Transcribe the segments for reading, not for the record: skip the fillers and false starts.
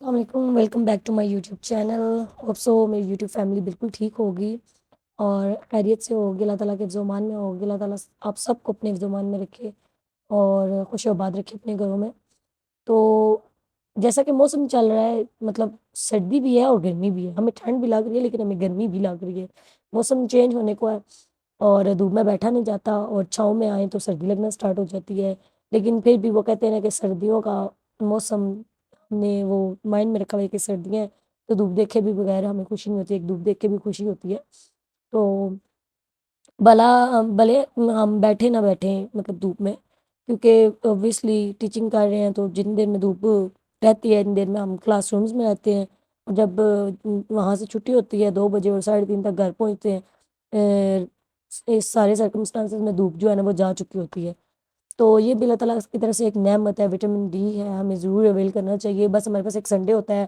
السلام علیکم، welcome back to my YouTube channel. Hope so میری یوٹیوب فیملی بالکل ٹھیک ہوگی اور خیریت سے ہوگی، اللہ تعالیٰ کے حفظ و امان میں ہوگی۔ اللہ تعالیٰ آپ سب کو اپنے حفظ و امان میں رکھے اور خوش و آباد رکھے اپنے گھروں میں۔ تو جیسا کہ موسم چل رہا ہے، مطلب سردی بھی ہے اور گرمی بھی ہے، ہمیں ٹھنڈ بھی لگ رہی ہے لیکن ہمیں گرمی بھی لگ رہی ہے۔ موسم چینج ہونے کو ہے اور دھوپ میں بیٹھا نہیں جاتا اور چھاؤں میں آئیں تو سردی لگنا اسٹارٹ ہو جاتی ہے۔ لیکن پھر بھی وہ کہتے ہیں نا کہ سردیوں کا موسم ہم نے وہ مائنڈ میں رکھا ہوا ہے کہ سردیاں ہیں تو دھوپ دیکھے بھی بغیر ہمیں خوشی نہیں ہوتی، ایک دھوپ دیکھ کے بھی خوشی ہوتی ہے۔ تو بھلا بھلے ہم بیٹھے نہ بیٹھیں مطلب دھوپ میں، کیونکہ اوبویسلی ٹیچنگ کر رہے ہیں تو جتنی دیر میں دھوپ رہتی ہے اتنی دیر میں ہم کلاس رومز میں رہتے ہیں، اور جب وہاں سے چھٹی ہوتی ہے 2 بجے اور 3:30 تک گھر پہنچتے ہیں، اس سارے سرکمسٹانسز میں دھوپ جو ہے نا وہ جا چکی ہوتی ہے۔ تو یہ بھی اللہ تعالیٰ کی طرف سے ایک نعمت ہے، وٹامن ڈی ہے، ہمیں ضرور اویل کرنا چاہیے۔ بس ہمارے پاس ایک سنڈے ہوتا ہے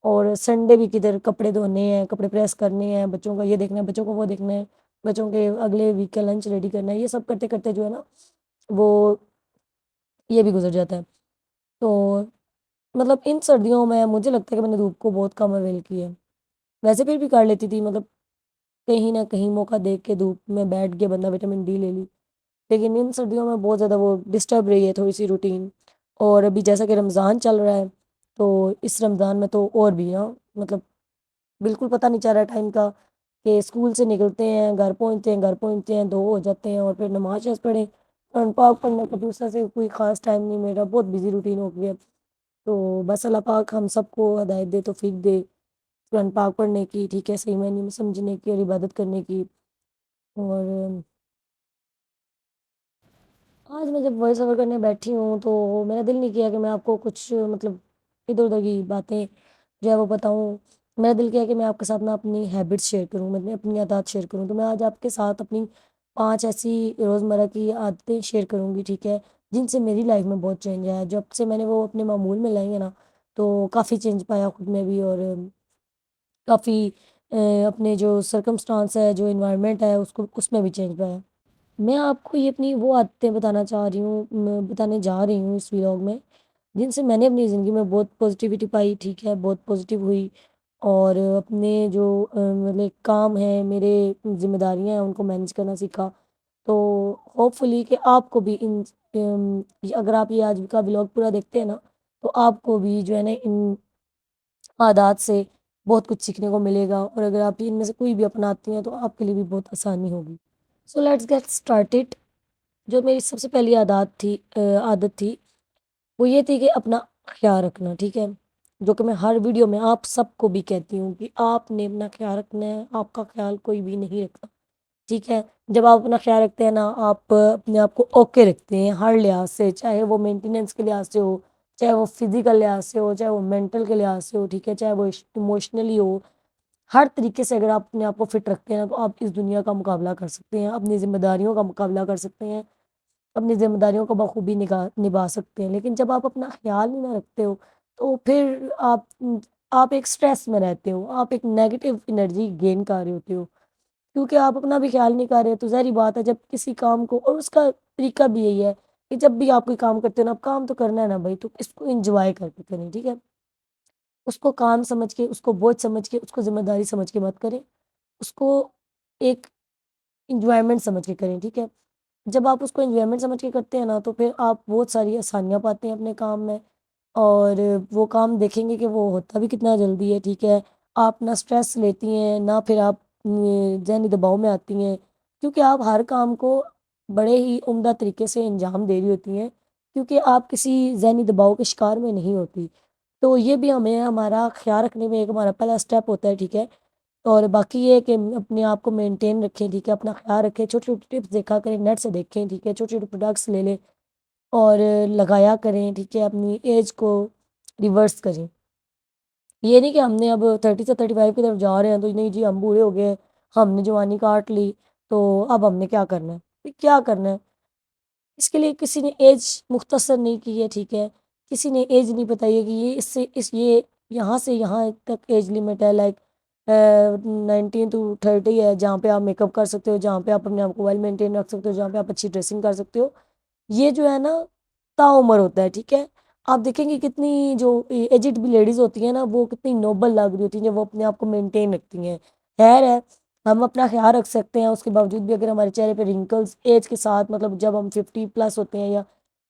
اور سنڈے بھی کدھر کپڑے دھونے ہیں، کپڑے پریس کرنے ہیں، بچوں کا یہ دیکھنا ہے، بچوں کو وہ دیکھنا ہے، بچوں کے اگلے ویک کا لنچ ریڈی کرنا ہے، یہ سب کرتے کرتے جو ہے نا وہ یہ بھی گزر جاتا ہے۔ تو مطلب ان سردیوں میں مجھے لگتا ہے کہ میں نے دھوپ کو بہت کم اویل کی ہے، ویسے پھر بھی کر لیتی تھی، مطلب کہیں نہ کہیں موقع دیکھ کے دھوپ میں بیٹھ کے بندہ وٹامن ڈی لے لی، لیکن ان سردیوں میں بہت زیادہ وہ ڈسٹرب رہی ہے تھوڑی سی روٹین۔ اور ابھی جیسا کہ رمضان چل رہا ہے تو اس رمضان میں تو اور بھی مطلب بالکل پتہ نہیں چل رہا ٹائم کا، کہ اسکول سے نکلتے ہیں گھر پہنچتے ہیں 2 ہو جاتے ہیں اور پھر نماز پڑھیں، قرآن پاک پڑھنے کا دوسرا سے کوئی خاص ٹائم نہیں، میرا بہت بزی روٹین ہو گیا۔ تو بس اللہ پاک ہم سب کو ہدایت دے، توفیق دے قرآن پاک پڑھنے کی، ٹھیک ہے، صحیح معنی میں سمجھنے کی اور عبادت کرنے کی۔ اور آج میں جب وائس اوور کرنے بیٹھی ہوں تو میرا دل نہیں کیا کہ میں آپ کو کچھ مطلب ادھر ادھر کی باتیں جو ہے وہ بتاؤں۔ میرا دل کیا کہ میں آپ کے ساتھ نا اپنی ہیبٹس شیئر کروں، میں اپنی عادات شیئر کروں۔ تو میں آج آپ کے ساتھ اپنی 5 ایسی روزمرہ کی عادتیں شیئر کروں گی، ٹھیک ہے، جن سے میری لائف میں بہت چینج آیا۔ جب سے میں نے وہ اپنے معمول میں لائی ہیں نا تو کافی چینج پایا خود میں بھی، اور کافی اپنے جو سرکمسٹانس ہے، جو انوائرمنٹ ہے، اس میں بھی چینج پایا۔ میں آپ کو یہ اپنی وہ عادتیں بتانا چاہ رہی ہوں، بتانے جا رہی ہوں اس ولاگ میں، جن سے میں نے اپنی زندگی میں بہت پازیٹیوٹی پائی، ٹھیک ہے، بہت پازیٹیو ہوئی، اور اپنے جو میرے کام ہیں، میرے ذمہ داریاں ہیں، ان کو مینج کرنا سیکھا۔ تو ہوپ فلی کہ آپ کو بھی اگر آپ یہ آج کا ولاگ پورا دیکھتے ہیں نا تو آپ کو بھی جو ہے نا ان عادات سے بہت کچھ سیکھنے کو ملے گا، اور اگر آپ ان میں سے کوئی بھی اپناتی ہیں تو آپ کے لیے بھی بہت آسانی ہوگی۔ So let's get started. جو میری سب سے پہلی عادت تھی وہ یہ تھی کہ اپنا خیال رکھنا، ٹھیک ہے، جو کہ میں ہر ویڈیو میں آپ سب کو بھی کہتی ہوں کہ آپ نے اپنا خیال رکھنا ہے، آپ کا خیال کوئی بھی نہیں رکھتا، ٹھیک ہے۔ جب آپ اپنا خیال رکھتے ہیں نا، آپ اپنے آپ کو اوکے رکھتے ہیں ہر لحاظ سے، چاہے وہ مینٹیننس کے لحاظ سے ہو، چاہے وہ فزیکل لحاظ سے ہو، چاہے وہ مینٹل کے لحاظ سے ہو، ٹھیک ہے، چاہے وہ ایموشنلی ہو، ہر طریقے سے اگر آپ اپنے آپ کو فٹ رکھتے ہیں نا تو آپ اس دنیا کا مقابلہ کر سکتے ہیں، اپنی ذمہ داریوں کا مقابلہ کر سکتے ہیں، اپنی ذمہ داریوں کو بخوبی نبھا سکتے ہیں۔ لیکن جب آپ اپنا خیال ہی نہ رکھتے ہو تو پھر آپ ایک سٹریس میں رہتے ہو، آپ ایک نیگیٹو انرجی گین کر رہے ہوتے ہو، کیونکہ آپ اپنا بھی خیال نہیں کر رہے۔ تو ظاہری بات ہے جب کسی کام کو، اور اس کا طریقہ بھی یہی ہے کہ جب بھی آپ کوئی کام کرتے ہو نا، آپ کام تو کرنا ہے نا بھائی، تو اس کو انجوائے کر کے کریں، ٹھیک ہے، اس کو کام سمجھ کے، اس کو بوجھ سمجھ کے، اس کو ذمہ داری سمجھ کے مت کریں، اس کو ایک انجوائمنٹ سمجھ کے کریں، ٹھیک ہے۔ جب آپ اس کو انجوائمنٹ سمجھ کے کرتے ہیں نا تو پھر آپ بہت ساری آسانیاں پاتے ہیں اپنے کام میں، اور وہ کام دیکھیں گے کہ وہ ہوتا بھی کتنا جلدی ہے، ٹھیک ہے، آپ نہ اسٹریس لیتی ہیں، نہ پھر آپ ذہنی دباؤ میں آتی ہیں، کیونکہ آپ ہر کام کو بڑے ہی عمدہ طریقے سے انجام دے رہی ہوتی ہیں، کیونکہ آپ کسی ذہنی دباؤ کے شکار میں نہیں ہوتی۔ تو یہ بھی ہمیں ہمارا خیال رکھنے میں ایک ہمارا پہلا اسٹیپ ہوتا ہے، ٹھیک ہے۔ اور باقی یہ ہے کہ اپنے آپ کو مینٹین رکھیں، ٹھیک ہے، اپنا خیال رکھیں، چھوٹی چھوٹی ٹپس دیکھا کریں، نیٹ سے دیکھیں، ٹھیک ہے، چھوٹے چھوٹے پروڈکٹس لے لیں اور لگایا کریں، ٹھیک ہے، اپنی ایج کو ریورس کریں۔ یہ نہیں کہ ہم نے اب 30 سے 35 کی طرف جا رہے ہیں تو نہیں جی ہم بوڑھے ہو گئے ہیں، ہم نے جوانی کاٹ لی تو اب ہم نے کیا کرنا ہے، کیا کرنا ہے، اس کے لیے کسی نے ایج مختصر نہیں کی ہے، ٹھیک ہے، کسی نے ایج نہیں بتائی ہے کہ یہ اس سے یہ یہاں سے یہاں تک ایج لمٹ ہے، لائک 19 to 30 ہے، جہاں پہ آپ میک اپ کر سکتے ہو، جہاں پہ آپ اپنے آپ کو ویل مینٹین رکھ سکتے ہو، جہاں پہ آپ اچھی ڈریسنگ کر سکتے ہو، یہ جو ہے نا تا عمر ہوتا ہے، ٹھیک ہے۔ آپ دیکھیں گے کتنی جو ایجڈ بھی لیڈیز ہوتی ہیں نا وہ کتنی نوبل لگ رہی ہوتی ہیں جب وہ اپنے آپ کو مینٹین رکھتی ہیں. خیر ہے، ہم اپنا خیال رکھ سکتے ہیں، اس کے باوجود بھی اگر ہمارے چہرے پہ رنکلز ایج کے ساتھ، مطلب جب ہم 50+ ہوتے ہیں یا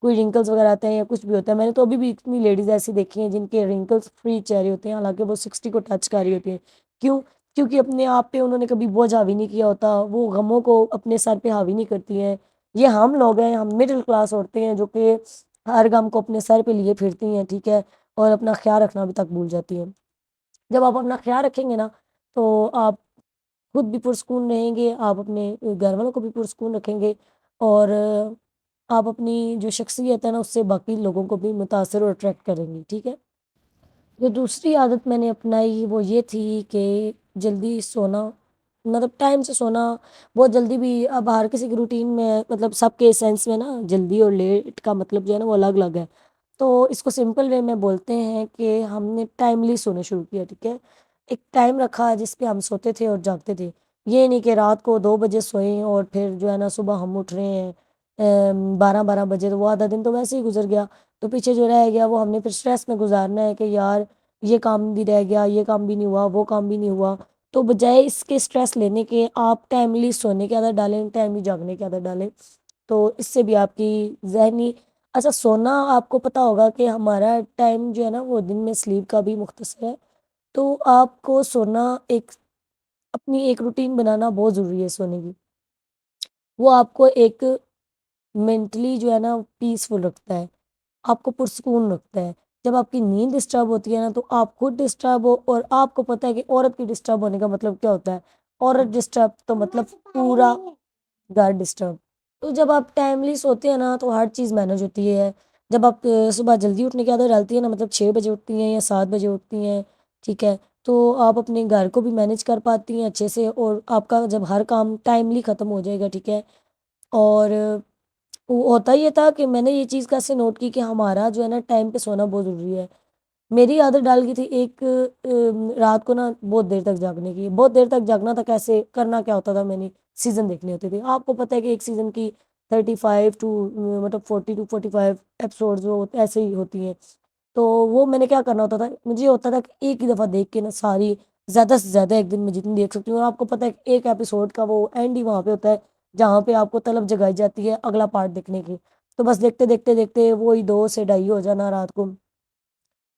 کوئی رنکلز وغیرہ آتے ہیں یا کچھ بھی ہوتا ہے، میں نے تو ابھی بھی اتنی لیڈیز ایسی دیکھی ہیں جن کے رنکلز فری چہرے ہوتے ہیں حالانکہ وہ 60 کو ٹچ کر رہی ہوتی ہیں. کیوں؟ کیونکہ اپنے آپ پہ انہوں نے کبھی بوجھ حاوی نہیں کیا ہوتا، وہ غموں کو اپنے سر پہ حاوی نہیں کرتی ہیں. یہ ہم لوگ ہیں، ہم مڈل کلاس عورتیں ہیں جو کہ ہر غم کو اپنے سر پہ لیے پھرتی ہیں، ٹھیک ہے، اور اپنا خیال رکھنا بھی تک بھول جاتی ہیں. جب آپ اپنا خیال رکھیں گے نا تو آپ خود بھی پرسکون رہیں گے، آپ اپنے گھر والوں کو بھی پرسکون رکھیں گے، اور آپ اپنی جو شخصیت ہے نا اس سے باقی لوگوں کو بھی متاثر اور اٹریکٹ کریں گی. ٹھیک ہے. جو دوسری عادت میں نے اپنائی وہ یہ تھی کہ جلدی سونا، مطلب ٹائم سے سونا. بہت جلدی بھی اب ہر کسی کی روٹین میں، مطلب سب کے سینس میں نا جلدی اور لیٹ کا مطلب جو ہے نا وہ الگ الگ ہے. تو اس کو سمپل وے میں بولتے ہیں کہ ہم نے ٹائملی سونا شروع کیا. ٹھیک ہے. ایک ٹائم رکھا جس پہ ہم سوتے تھے اور جاگتے تھے. یہ نہیں کہ رات کو 2 بجے سوئیں اور پھر جو ہے نا صبح ہم اٹھ رہے ہیں 12 بجے، تو وہ آدھا دن تو ویسے ہی گزر گیا. تو پیچھے جو رہ گیا وہ ہم نے پھر اسٹریس میں گزارنا ہے کہ یار یہ کام بھی رہ گیا، یہ کام بھی نہیں ہوا، وہ کام بھی نہیں ہوا. تو بجائے اس کے اسٹریس لینے کے آپ ٹائملی سونے کی عادت ڈالیں، ٹائملی جاگنے کی عادت ڈالیں. تو اس سے بھی آپ کی ذہنی، اچھا سونا آپ کو پتا ہوگا کہ ہمارا ٹائم جو ہے نا وہ دن میں سلیپ کا بھی مختصر ہے. تو آپ کو سونا ایک اپنی ایک روٹین بنانا بہت ضروری ہے سونے کی. وہ آپ کو ایک مینٹلی جو ہے نا پیسفل رکھتا ہے، آپ کو پرسکون رکھتا ہے. جب آپ کی نیند ڈسٹرب ہوتی ہے نا تو آپ خود ڈسٹرب ہو، اور آپ کو پتہ ہے کہ عورت کی ڈسٹرب ہونے کا مطلب کیا ہوتا ہے. عورت ڈسٹرب تو مطلب پورا گھر ڈسٹرب. تو جب آپ ٹائملی سوتے ہیں نا تو ہر چیز مینج ہوتی ہے. جب آپ صبح جلدی اٹھنے کی عادت ڈالتی ہیں نا، مطلب 6 بجے اٹھتی ہیں یا 7 بجے اٹھتی ہیں، ٹھیک ہے، تو آپ اپنے گھر کو بھی مینج کر پاتی ہیں اچھے سے، اور آپ کا جب ہر کام ٹائملی ختم ہو جائے گا. ٹھیک ہے. اور ہوتا یہ تھا کہ میں نے یہ چیز کیسے نوٹ کی کہ ہمارا جو ہے نا ٹائم پہ سونا بہت ضروری ہے. میری عادت ڈال گئی تھی ایک رات کو نا بہت دیر تک جاگنے کی. بہت دیر تک جاگنا تھا، کیسے کرنا کیا ہوتا تھا، میں نے سیزن دیکھنے ہوتے تھے. آپ کو پتہ ہے کہ ایک سیزن کی 35 ٹو مطلب 40 to 45 ایپیسوڈز وہ ایسے ہی ہوتی ہیں. تو وہ میں نے کیا کرنا ہوتا تھا، مجھے ہوتا تھا کہ ایک ہی دفعہ دیکھ کے نا ساری، زیادہ سے زیادہ ایک دن میں جتنی دیکھ سکتی ہوں. اور آپ کو پتہ ہے کہ ایک ایپیسوڈ کا وہ اینڈ ہی وہاں پہ ہوتا ہے جہاں پہ آپ کو طلب جگائی جاتی ہے اگلا پارٹ دیکھنے کی. تو بس دیکھتے دیکھتے دیکھتے وہی 2 سے 2:30 ہو جانا رات کو.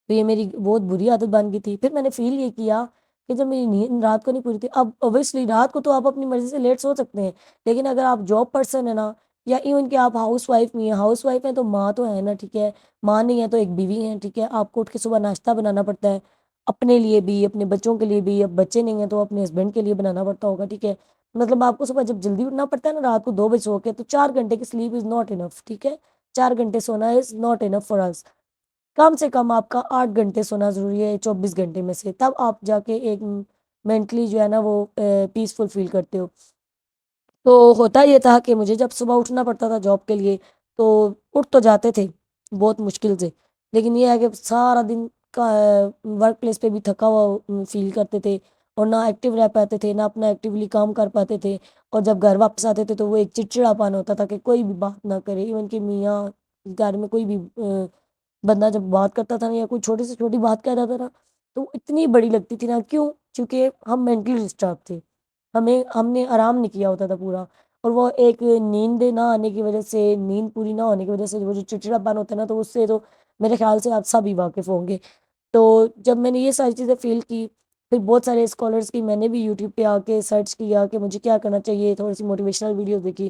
تو یہ میری بہت بری عادت بن گئی تھی. پھر میں نے فیل یہ کیا کہ جب میری نیند رات کو نہیں پوری تھی، اب اوبیسلی رات کو تو آپ اپنی مرضی سے لیٹ سو سکتے ہیں، لیکن اگر آپ جاب پرسن ہے نا، یا ایون کہ آپ ہاؤس وائف نہیں ہیں، ہاؤس وائف ہیں تو ماں تو ہے نا، ٹھیک ہے، ماں نہیں ہے تو ایک بیوی ہیں. ٹھیک ہے. آپ کو اٹھ کے صبح ناشتہ بنانا پڑتا ہے، اپنے لیے بھی، اپنے بچوں کے لیے بھی. اب بچے نہیں ہیں تو اپنے ہسبینڈ کے لیے بنانا پڑتا ہوگا. ٹھیک ہے. مطلب آپ کو صبح جب جلدی اٹھنا پڑتا ہے نا رات کو 2 بجے سو کے، تو 4 گھنٹے کی سلیپ از ناٹ انف. ٹھیک ہے. 4 گھنٹے سونا از ناٹ انف فار اس. کم سے کم آپ کا 8 گھنٹے سونا ضروری ہے 24 گھنٹے میں سے، تب آپ جا کے ایک مینٹلی جو ہے نا وہ پیسفل فیل کرتے ہو. تو ہوتا یہ تھا کہ مجھے جب صبح اٹھنا پڑتا تھا جاب کے لیے تو اٹھ تو جاتے تھے بہت مشکل سے، لیکن یہ ہے کہ سارا دن کا ورک پلیس پہ بھی تھکا ہوا فیل کرتے تھے، اور نہ ایکٹیو رہ پاتے تھے، نہ اپنا ایکٹیولی کام کر پاتے تھے. اور جب گھر واپس آتے تھے تو وہ ایک چڑچڑا پان ہوتا تھا کہ کوئی بھی بات نہ کرے. ایون کہ میاں گھر میں کوئی بھی بندہ جب بات کرتا تھا نا، یا کوئی چھوٹی سے چھوٹی بات کہہ رہا تھا نا، تو اتنی بڑی لگتی تھی نا. کیوں؟ چونکہ ہم مینٹلی ڈسٹرب تھے، ہم نے آرام نہیں کیا ہوتا تھا پورا. اور وہ ایک نیند نہ آنے کی وجہ سے، نیند پوری نہ ہونے کی وجہ سے وہ جو چڑچڑا پن ہوتا ہے نا، تو اس سے تو میرے خیال سے آپ سب ہی واقف ہوں گے. تو جب میں نے یہ ساری چیزیں فیل کی، پھر بہت سارے اسکالرس کی میں نے بھی یوٹیوب پہ آ کے سرچ کیا کہ مجھے کیا کرنا چاہیے. تھوڑی سی موٹیویشنل ویڈیوز دیکھی،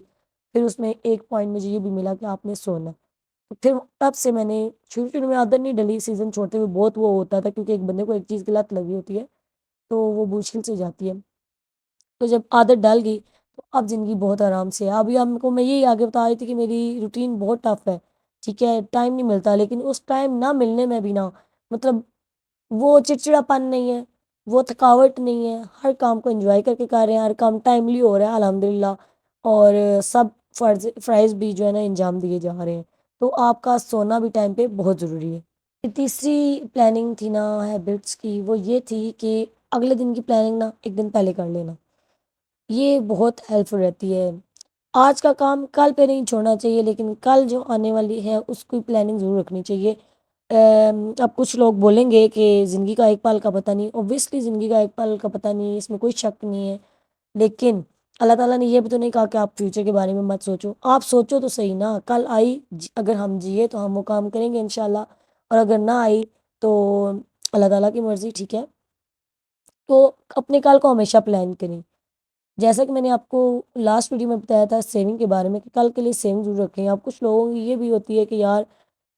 پھر اس میں ایک پوائنٹ مجھے یہ بھی ملا کہ آپ نے سونا. تو پھر تب سے میں نے شروع شروع میں عادت نہیں ڈلی، سیزن چھوڑتے ہوئے بہت وہ ہوتا تھا کیونکہ ایک بندے کو ایک چیز کی لت لگی ہوتی ہے تو وہ مشکل سے جاتی ہے. تو جب عادت ڈال گئی تو اب زندگی بہت آرام سے ہے. ابھی ہم کو میں یہی آگے بتا رہی تھی کہ میری روٹین بہت ٹف ہے. ٹھیک ہے. ٹائم نہیں ملتا، لیکن اس ٹائم نہ ملنے میں بھی نا، مطلب وہ چڑچڑا پن نہیں ہے، وہ تھکاوٹ نہیں ہے. ہر کام کو انجوائے کر کے کر رہے ہیں، ہر کام ٹائملی ہو رہا ہے الحمدللہ، اور سب فرائض بھی جو ہے نا انجام دیے جا رہے ہیں. تو آپ کا سونا بھی ٹائم پہ بہت ضروری ہے. تیسری پلاننگ تھی نا ہیبٹس کی، وہ یہ تھی کہ اگلے دن کی پلاننگ نا ایک دن پہلے کر لینا. یہ بہت ہیلپ فل رہتی ہے. آج کا کام کل پہ نہیں چھوڑنا چاہیے، لیکن کل جو آنے والی ہے اس کی پلاننگ ضرور رکھنی چاہیے. اب کچھ لوگ بولیں گے کہ زندگی کا ایک پل کا پتہ نہیں، اوبویسلی زندگی کا ایک پل کا پتہ نہیں، اس میں کوئی شک نہیں ہے، لیکن اللہ تعالیٰ نے یہ بھی تو نہیں کہا کہ آپ فیوچر کے بارے میں مت سوچو، آپ سوچو تو صحیح نا، کل آئی اگر ہم جیے تو ہم وہ کام کریں گے انشاءاللہ، اور اگر نہ آئی تو اللہ تعالیٰ کی مرضی، ٹھیک ہے؟ تو اپنے کل کو ہمیشہ پلان کریں، جیسا کہ میں نے آپ کو لاسٹ ویڈیو میں بتایا تھا سیونگ کے بارے میں کہ کل کے لیے سیونگ ضرور رکھیں۔ اب کچھ لوگوں کی یہ بھی ہوتی ہے کہ یار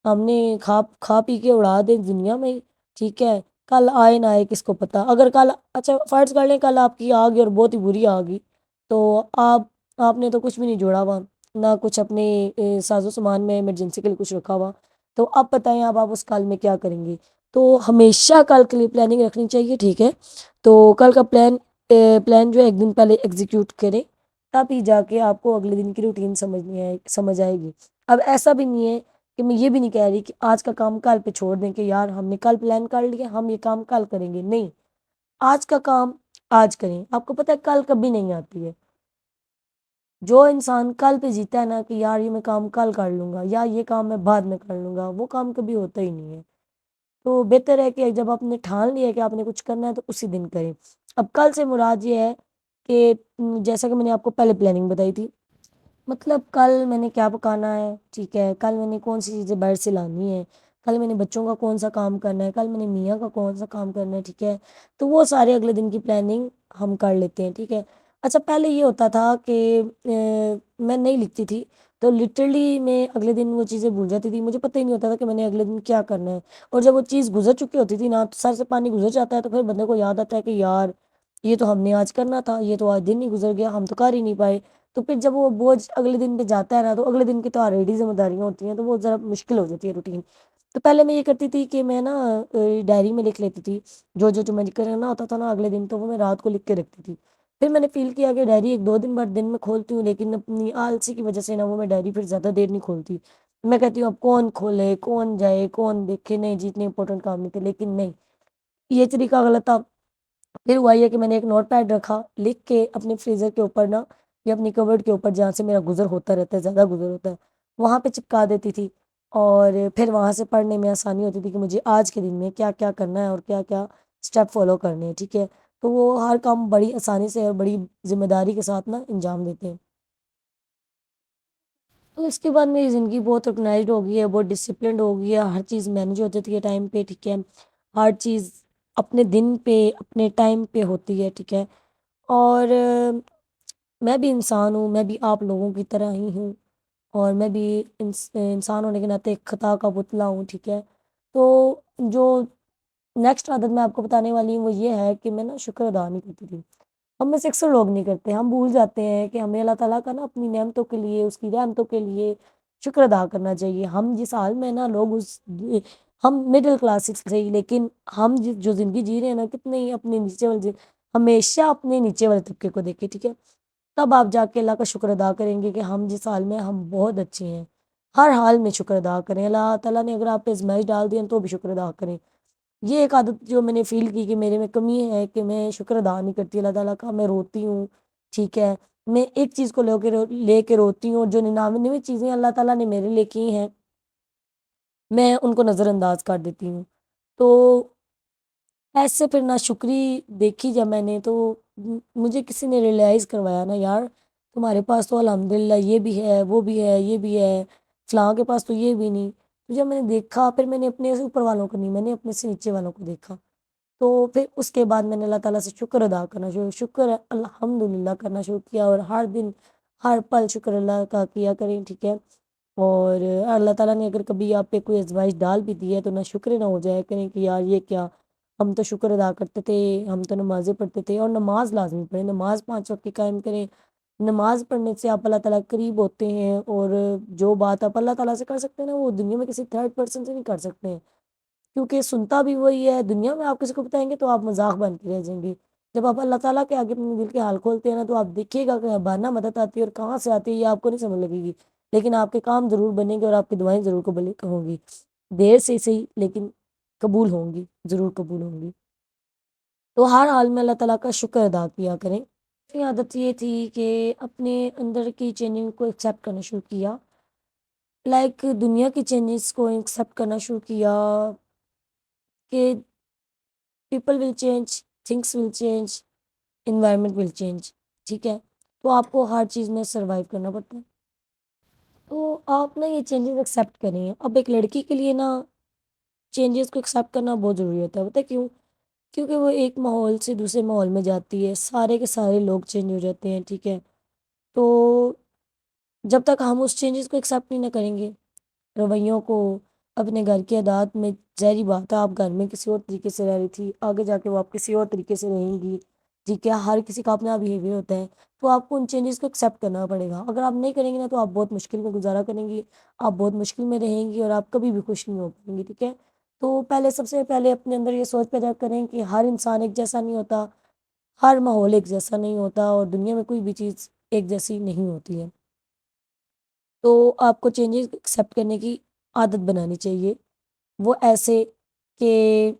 ہم نے کھا پی کے اڑا دیں دنیا میں ہی، ٹھیک ہے، کل آئے نہ آئے کس کو پتہ، اگر کل اچھا فرض کر لیں کل آپ کی آ گئی اور بہت ہی بری آ گئی، تو آپ نے تو کچھ بھی نہیں جوڑا ہوا، نہ کچھ اپنے ساز و سامان میں ایمرجنسی کے لیے کچھ رکھا ہوا، تو اب بتائیں آپ اس کل میں کیا کریں گے؟ تو ہمیشہ کل کے لیے پلاننگ رکھنی چاہیے، ٹھیک ہے؟ تو کل کا پلان جو ہے ایک دن پہلے ایگزیکیوٹ کریں، تب ہی جا کے آپ کو اگلے دن کی روٹین سمجھ آئے گی۔ اب ایسا بھی نہیں ہے کہ میں یہ بھی نہیں کہہ رہی کہ آج کا کام کل پہ چھوڑ دیں کہ یار ہم نے کل پلان کر لیا ہم یہ کام کل کریں گے، نہیں، آج کا کام آج کریں۔ آپ کو پتہ ہے کل کبھی نہیں آتی ہے، جو انسان کل پہ جیتا ہے نا کہ یار یہ میں کام کل کر لوں گا یا یہ کام میں بعد میں کر لوں گا، وہ کام کبھی ہوتا ہی نہیں ہے۔ تو بہتر ہے کہ جب آپ نے ٹھان لیا ہے کہ آپ نے کچھ کرنا ہے تو اسی دن کریں۔ اب کل سے مراد یہ ہے کہ جیسا کہ میں نے آپ کو پہلے پلاننگ بتائی تھی، مطلب کل میں نے کیا پکانا ہے، ٹھیک ہے، کل میں نے کون سی چیزیں باہر سے لانی ہے، کل میں نے بچوں کا کون سا کام کرنا ہے، کل میں نے میاں کا کون سا کام کرنا ہے، ٹھیک ہے، تو وہ سارے اگلے دن کی پلاننگ ہم کر لیتے ہیں، ٹھیک ہے۔ اچھا پہلے یہ ہوتا تھا کہ میں نہیں لکھتی تھی تو لٹرلی میں اگلے دن وہ چیزیں بھول جاتی تھی، مجھے پتہ ہی نہیں ہوتا تھا کہ میں نے اگلے دن کیا کرنا ہے، اور جب وہ چیز گزر چکی ہوتی تھی نا تو سر سے پانی گزر جاتا ہے، تو پھر بندے کو یاد آتا ہے کہ یار یہ تو ہم نے آج کرنا تھا، یہ تو آج دن ہی گزر گیا، ہم تو کر ہی نہیں پائے۔ تو پھر جب وہ بوجھ اگلے دن پہ جاتا ہے نا تو اگلے دن کی تو آلریڈی ذمہ داریاں ہوتی ہیں تو وہ ذرا مشکل ہو جاتی ہے روٹین۔ تو پہلے میں یہ کرتی تھی کہ میں نا ڈائری میں لکھ لیتی تھی جو میں کرنا ہوتا تھا نا اگلے دن، تو وہ میں رات کو لکھ کے رکھتی تھی۔ پھر میں نے فیل کیا کہ ڈائری ایک دو دن بعد دن میں کھولتی ہوں، لیکن اپنی آلسی کی وجہ سے نا وہ میں ڈائری پھر زیادہ دیر نہیں کھولتی، میں کہتی ہوں اب کون کھولے کون جائے کون دیکھے، نہیں جی اتنے امپورٹنٹ کام نہیں تھے، لیکن نہیں، یہ طریقہ غلط تھا۔ پھر ہوا یہ کہ میں نے ایک نوٹ پیڈ رکھا، لکھ کے اپنے فریزر کے اوپر نا یا اپنی کبرڈ کے اوپر جہاں سے میرا گزر ہوتا رہتا ہے، زیادہ گزر ہوتا ہے، وہاں پہ چپکا دیتی تھی، اور پھر وہاں سے پڑھنے میں آسانی ہوتی تھی کہ مجھے آج کے دن میں کیا کیا کرنا ہے اور کیا کیا اسٹیپ فالو کرنے ہیں، ٹھیک ہے۔ تو وہ ہر کام بڑی آسانی سے اور بڑی ذمہ داری کے ساتھ نا انجام دیتے ہیں۔ تو اس کے بعد میری زندگی بہت آرگنائزڈ ہو گئی ہے، بہت ڈسپلنڈ ہو گئی ہے، ہر چیز مینیج ہو جاتی ہے ٹائم پہ، ٹھیک ہے، ہر چیز اپنے دن پہ اپنے ٹائم پہ ہوتی ہے، ٹھیک ہے۔ اور میں بھی انسان ہوں، میں بھی آپ لوگوں کی طرح ہی ہوں، اور میں بھی انسان ہونے کے ناطے ایک خطا کا پتلا ہوں، ٹھیک ہے۔ تو جو نیکسٹ عادت میں آپ کو بتانے والی ہوں وہ یہ ہے کہ میں نا شکر ادا نہیں کرتی تھی، ہم میں سے اکثر لوگ نہیں کرتے، ہم بھول جاتے ہیں کہ ہمیں اللہ تعالیٰ کا نا اپنی نعمتوں کے لیے اس کی رحمتوں کے لیے شکر ادا کرنا چاہیے۔ ہم جس حال میں نا لوگ ہم مڈل کلاس سے ہی، لیکن ہم جو زندگی جی رہے ہیں نا کتنے ہی اپنے نیچے والے ہمیشہ اپنے نیچے والے طبقے کو دیکھیں، ٹھیک ہے، تب آپ جا کے اللہ کا شکر ادا کریں گے کہ ہم جس حال میں ہم بہت اچھے ہیں۔ ہر حال میں شکر ادا کریں، اللہ تعالیٰ نے اگر آپ پہ آزمائش ڈال دی ہے تو بھی شکر ادا کریں۔ یہ ایک عادت جو میں نے فیل کی کہ میرے میں کمی ہے کہ میں شکر ادا نہیں کرتی اللہ تعالیٰ کا، میں روتی ہوں، ٹھیک ہے، میں ایک چیز کو لے کے روتی ہوں، اور جو 99 چیزیں اللہ تعالیٰ نے میرے لیے کی ہیں میں ان کو نظر انداز کر دیتی ہوں۔ تو ایسے پھر نہ شکری دیکھی جب میں نے تو مجھے کسی نے ریئلائز کروایا نا یار تمہارے پاس تو الحمدللہ یہ بھی ہے وہ بھی ہے یہ بھی ہے، فلاں کے پاس تو یہ بھی نہیں۔ تو جب میں نے دیکھا پھر میں نے اپنے سے اوپر والوں کو نہیں، میں نے اپنے سے نیچے والوں کو دیکھا، تو پھر اس کے بعد میں نے اللہ تعالیٰ سے شکر ادا کرنا شکر الحمدللہ کرنا شروع کیا، اور ہر دن ہر پل شکر اللہ کا کیا کریں، ٹھیک ہے۔ اور اللہ تعالیٰ نے اگر کبھی آپ پہ کوئی آزمائش ڈال بھی دی ہے تو نہ شکر نہ ہو جائے کریں کہ یار یہ کیا، ہم تو شکر ادا کرتے تھے، ہم تو نمازیں پڑھتے تھے، اور نماز لازمی پڑھیں، نماز 5 وقت کی قائم کریں۔ نماز پڑھنے سے آپ اللہ تعالیٰ کے قریب ہوتے ہیں، اور جو بات آپ اللہ تعالیٰ سے کر سکتے ہیں نا وہ دنیا میں کسی تھرڈ پرسن سے نہیں کر سکتے ہیں، کیونکہ سنتا بھی وہی ہے، دنیا میں آپ کسی کو بتائیں گے تو آپ مذاق بن کے رہ جائیں گے، جب آپ اللہ تعالیٰ کے آگے اپنے دل کے حال کھولتے ہیں نا تو آپ دیکھیے گا کہ بہانہ مدد آتی ہے اور کہاں سے آتی ہے یہ آپ کو نہیں سمجھ لگے گی، لیکن آپ کے کام ضرور بنیں گے اور آپ کی دعائیں ضرور قبول ہوں گی، دیر سے صحیح لیکن قبول ہوں گی، ضرور قبول ہوں گی۔ تو ہر حال میں اللہ تعالیٰ کا شکر ادا کیا کریں۔ میری عادت یہ تھی کہ اپنے اندر کی چینجنگ کو ایکسیپٹ کرنا شروع کیا، لائک دنیا کی چینجز کو ایکسیپٹ کرنا شروع کیا کہ people will change, things will change, environment will change. ٹھیک ہے، تو آپ کو ہر چیز میں سروائیو کرنا پڑتا ہے. تو آپ نا یہ چینجز ایکسیپٹ کریں. اب ایک لڑکی کے لیے نا چینجز کو ایکسیپٹ کرنا بہت ضروری ہوتا ہے. پتہ ہے کیوں؟ کیونکہ وہ ایک ماحول سے دوسرے ماحول میں جاتی ہے، سارے کے سارے لوگ چینج ہو جاتے ہیں. ٹھیک ہے، تو جب تک ہم اس چینجز کو ایکسیپٹ نہیں نہ کریں گے، رویوں کو، اپنے گھر کی عادات میں، ظاہری بات ہے آپ گھر میں کسی اور طریقے سے رہ رہی تھی، آگے جا کے وہ آپ کسی اور طریقے سے رہیں گی. ٹھیک ہے، ہر کسی کا اپنا بیہیویئر ہوتا ہے. تو آپ کو ان چینجز کو ایکسیپٹ کرنا پڑے گا. اگر آپ نہیں کریں گے نا تو آپ بہت مشکل میں گزارا کریں گی، آپ بہت مشکل میں رہیں گی اور آپ کبھی بھی خوش نہیں ہو پائیں گی. ٹھیک ہے، تو پہلے سب سے پہلے اپنے اندر یہ سوچ پیدا کریں کہ ہر انسان ایک جیسا نہیں ہوتا، ہر ماحول ایک جیسا نہیں ہوتا، اور دنیا میں کوئی بھی چیز ایک جیسی نہیں ہوتی ہے. تو آپ کو چینجز ایکسیپٹ کرنے کی عادت بنانی چاہیے. وہ ایسے کہ